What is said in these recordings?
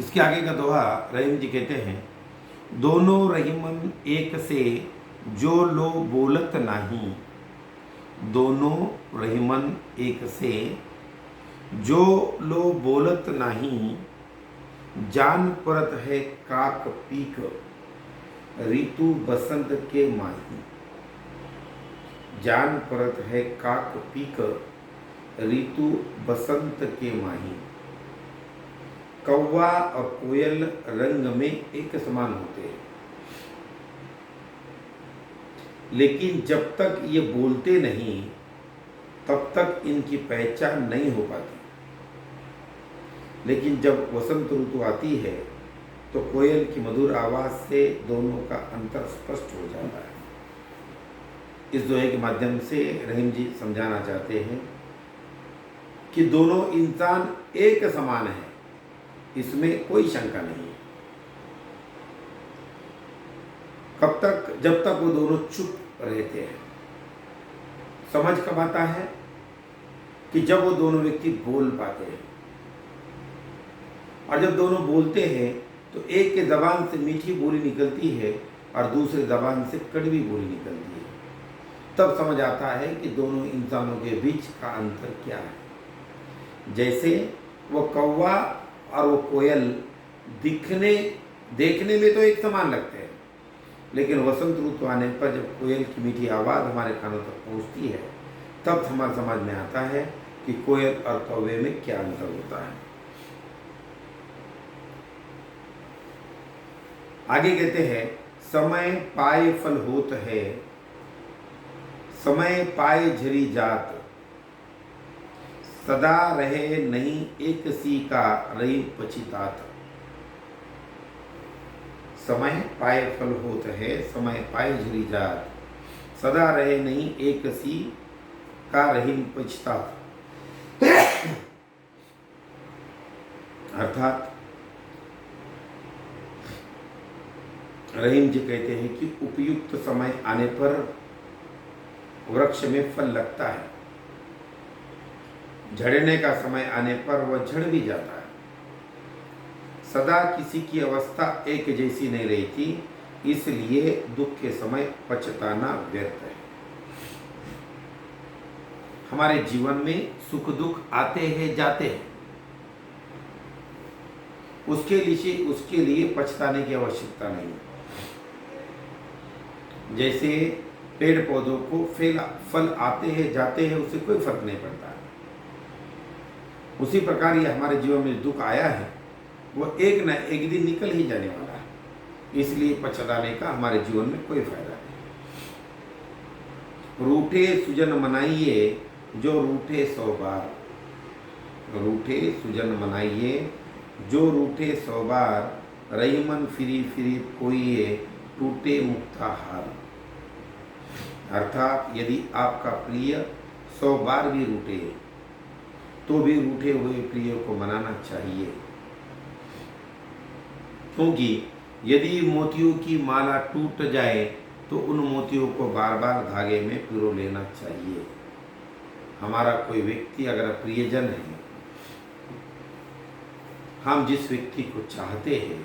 इसके आगे का दोहा रहीम जी कहते हैं, दोनों रहीमन एक से जो लो बोलत नाही, दोनों रहीमन एक से जो लो बोलत नाही, जान परत है काक पीक ऋतु बसंत के माही। जान परत है काक पीक ऋतु बसंत के माही। कौवा और कोयल रंग में एक समान होते हैं, लेकिन जब तक ये बोलते नहीं तब तक इनकी पहचान नहीं हो पाती। लेकिन जब वसंत ऋतु आती है तो कोयल की मधुर आवाज से दोनों का अंतर स्पष्ट हो जाता है। इस दोहे के माध्यम से रहीम जी समझाना चाहते हैं कि दोनों इंसान एक समान है, इसमें कोई शंका नहीं है। कब तक? जब तक वो दोनों चुप रहते हैं। समझ कब आता है? कि जब वो दोनों व्यक्ति बोल पाते हैं। और जब दोनों बोलते हैं तो एक के जबान से मीठी बोली निकलती है और दूसरे जबान से कड़वी बोली निकलती है। तब समझ आता है कि दोनों इंसानों के बीच का अंतर क्या है। जैसे वो कौवा और वो कोयल देखने में तो एक समान लगते हैं, लेकिन वसंत ऋतु आने पर जब कोयल की मीठी आवाज़ हमारे कानों तक पहुंचती है तब हमारे समझ में आता है कि कोयल और कौवे में क्या अंतर होता है। आगे कहते हैं, समय पाए फल होत है, समय पाए झरी जात, सदा रहे नहीं एक सी का रही पछितात। समय पाए फल होत है, समय पाए झरी जात, सदा रहे नहीं एक सी का रही पछितात। अर्थात रहीम जी कहते हैं कि उपयुक्त समय आने पर वृक्ष में फल लगता है, झड़ने का समय आने पर वह झड़ भी जाता है। सदा किसी की अवस्था एक जैसी नहीं रहती, इसलिए दुख के समय पछताना व्यर्थ है। हमारे जीवन में सुख दुख आते हैं जाते हैं, उसके लिए पछताने की आवश्यकता नहीं। जैसे पेड़ पौधों को फल आते हैं जाते हैं, उससे कोई फर्क नहीं पड़ता। उसी प्रकार ये हमारे जीवन में दुख आया है वो एक न एक दिन निकल ही जाने वाला है, इसलिए पछताने का हमारे जीवन में कोई फायदा नहीं। रूठे सुजन मनाइए जो रूठे 100 बार, रूठे सुजन मनाइए जो रूठे 100 बार, रहीमन फिरी फिरी कोइए टूटे मुक्ता हार। अर्थात यदि आपका प्रिय 100 बार भी रूठे तो भी रूठे हुए प्रिय को मनाना चाहिए, क्योंकि यदि मोतियों की माला टूट जाए तो उन मोतियों को बार बार धागे में पिरो लेना चाहिए। हमारा कोई व्यक्ति अगर प्रियजन है, हम जिस व्यक्ति को चाहते हैं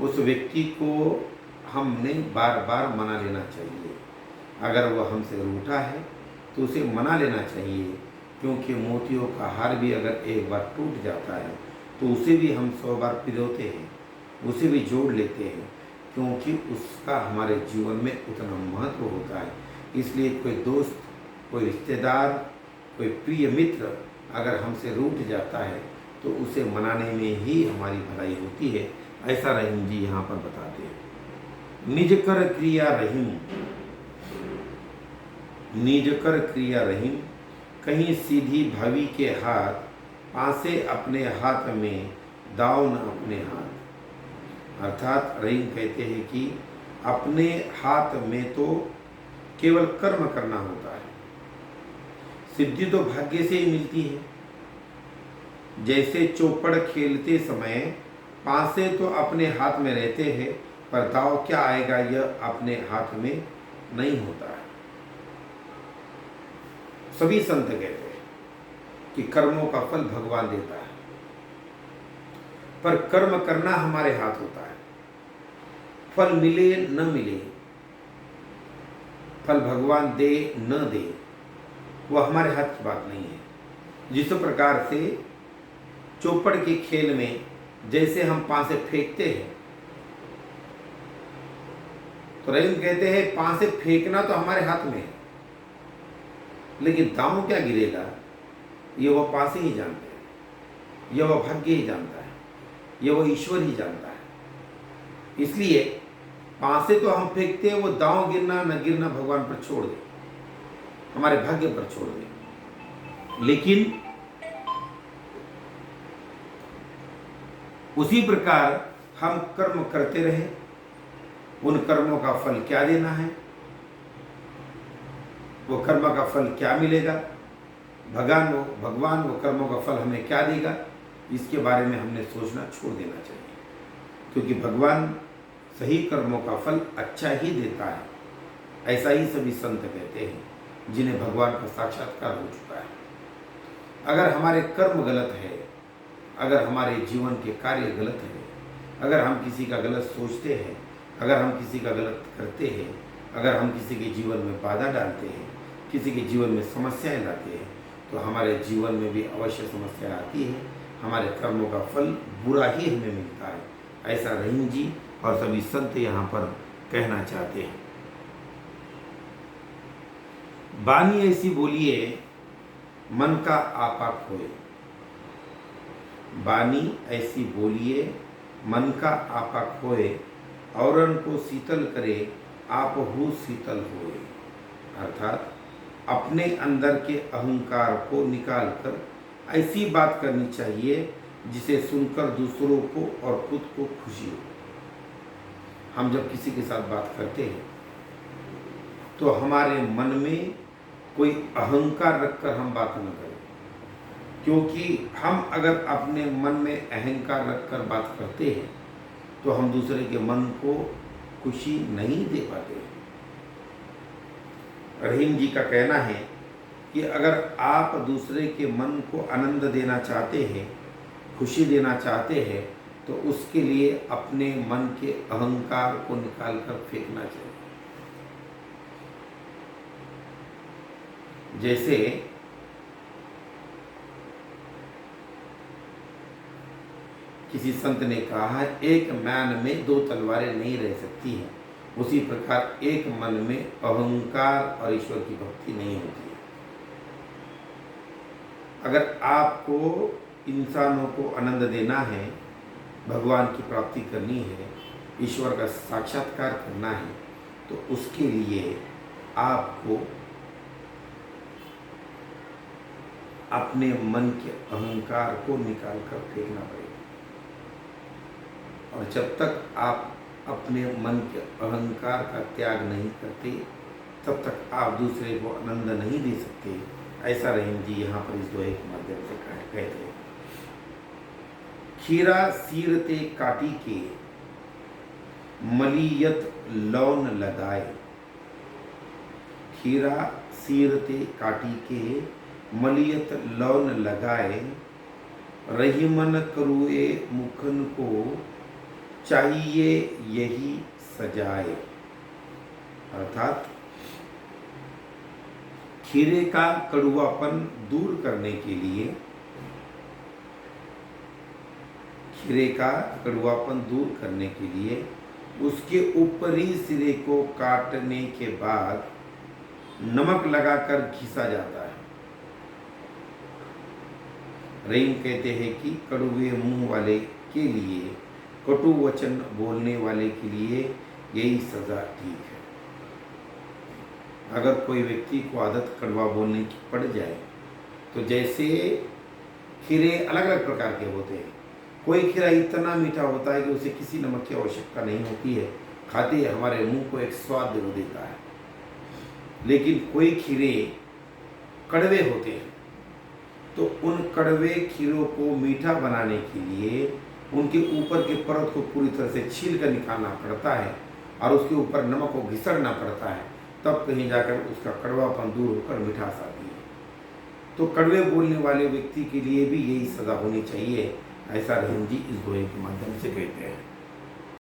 उस व्यक्ति को हमने बार बार मना लेना चाहिए। अगर वह हमसे रूठा है तो उसे मना लेना चाहिए, क्योंकि मोतियों का हार भी अगर एक बार टूट जाता है तो उसे भी हम 100 बार पिरोते हैं, उसे भी जोड़ लेते हैं, क्योंकि उसका हमारे जीवन में उतना महत्व होता है। इसलिए कोई दोस्त, कोई रिश्तेदार, कोई प्रिय मित्र अगर हमसे रूठ जाता है तो उसे मनाने में ही हमारी भलाई होती है। ऐसा रहीम जी यहाँ पर बताते हैं। निज कर क्रिया रहीम, निज कर क्रिया रहीम, कहीं सीधी भावी के हाथ, पासे अपने हाथ में दाव न अपने हाथ। अर्थात रहीम कहते हैं कि अपने हाथ में तो केवल कर्म करना होता है, सिद्धि तो भाग्य से ही मिलती है। जैसे चौपड़ खेलते समय पासे तो अपने हाथ में रहते हैं, पर दाव क्या आएगा यह अपने हाथ में नहीं होता है। सभी संत कहते हैं कि कर्मों का फल भगवान देता है। पर कर्म करना हमारे हाथ होता है। फल मिले न मिले, फल भगवान दे न दे, वो हमारे हाथ की बात नहीं है। जिस प्रकार से चौपड़ के खेल में जैसे हम पासे फेंकते हैं, तो रहीम कहते हैं पासे फेंकना तो हमारे हाथ में है, लेकिन दांव क्या गिरेगा ये वह पासे ही जानते हैं, यह वह भाग्य ही जानता है, यह वह ईश्वर ही जानता है। इसलिए पासे तो हम फेंकते हैं, वो दांव गिरना न गिरना भगवान पर छोड़ दे, हमारे भाग्य पर छोड़ दे। लेकिन उसी प्रकार हम कर्म करते रहे, उन कर्मों का फल क्या देना है, वो कर्म का फल क्या मिलेगा, भगवान वो कर्मों का फल हमें क्या देगा, इसके बारे में हमने सोचना छोड़ देना चाहिए। क्योंकि भगवान सही कर्मों का फल अच्छा ही देता है, ऐसा ही सभी संत कहते हैं जिन्हें भगवान का साक्षात्कार हो चुका है। अगर हमारे कर्म गलत है, अगर हमारे जीवन के कार्य गलत है, अगर हम किसी का गलत सोचते हैं, अगर हम किसी का गलत करते हैं, अगर हम किसी के जीवन में बाधा डालते हैं, किसी के जीवन में समस्याएं लाते हैं, तो हमारे जीवन में भी अवश्य समस्या आती है, हमारे कर्मों का फल बुरा ही हमें मिलता है। ऐसा रहीम जी और सभी संत यहाँ पर कहना चाहते हैं। बानी ऐसी बोलिए मन का आपा खोए, बानी ऐसी बोलिए मन का आपा खोए, औरन को शीतल करे आप हु शीतल होए। अर्थात अपने अंदर के अहंकार को निकालकर ऐसी बात करनी चाहिए जिसे सुनकर दूसरों को और खुद को खुशी हो। हम जब किसी के साथ बात करते हैं तो हमारे मन में कोई अहंकार रखकर हम बात न करें, क्योंकि हम अगर अपने मन में अहंकार रखकर बात करते हैं तो हम दूसरे के मन को खुशी नहीं दे पाते। रहीम जी का कहना है कि अगर आप दूसरे के मन को आनंद देना चाहते हैं, खुशी देना चाहते हैं, तो उसके लिए अपने मन के अहंकार को निकालकर फेंकना चाहिए। जैसे किसी संत ने कहा है, एक म्यान में दो तलवारें नहीं रह सकती हैं, उसी प्रकार एक मन में अहंकार और ईश्वर की भक्ति नहीं होती है। अगर आपको इंसानों को आनंद देना है, भगवान की प्राप्ति करनी है, ईश्वर का साक्षात्कार करना है, तो उसके लिए आपको अपने मन के अहंकार को निकाल कर फेंकना पड़ेगा। और जब तक आप अपने मन के अहंकार का त्याग नहीं करते, तब तक आप दूसरे को आनंद नहीं दे सकते। ऐसा रहीम जी यहाँ पर इस दोहे के माध्यम से कहते हैं। खीरा सीरते काटी के मलियत लौन लगाए, खीरा सीरते काटी के मलियत लौन लगाए, रहीमन करुए मुखन को चाहिए यही सजाए। अर्थात खीरे का कड़ुआपन दूर करने के लिए, खीरे का कड़ुआपन दूर करने के लिए उसके ऊपरी सिरे को काटने के बाद नमक लगाकर घिसा जाता है। रहीम कहते हैं कि कड़ुए मुंह वाले के लिए, कटु वचन बोलने वाले के लिए यही सजा ठीक है। अगर कोई व्यक्ति को आदत कड़वा बोलने की पड़ जाए, तो जैसे खीरे अलग अलग प्रकार के होते हैं, कोई खीरा इतना मीठा होता है कि उसे किसी नमक की आवश्यकता नहीं होती है, खाते हमारे मुंह को एक स्वाद दे देता है। लेकिन कोई खीरे कड़वे होते हैं, तो उन कड़वे खीरों को मीठा बनाने के लिए उनके ऊपर के परत को पूरी तरह से छील कर निकालना पड़ता है और उसके ऊपर नमक को घिसड़ना पड़ता है, तब कहीं जाकर उसका कड़वापन दूर होकर मिठास आती है। तो कड़वे बोलने वाले व्यक्ति के लिए भी यही सजा होनी चाहिए ऐसा रहीम जी इस दोहे के माध्यम से कहते हैं।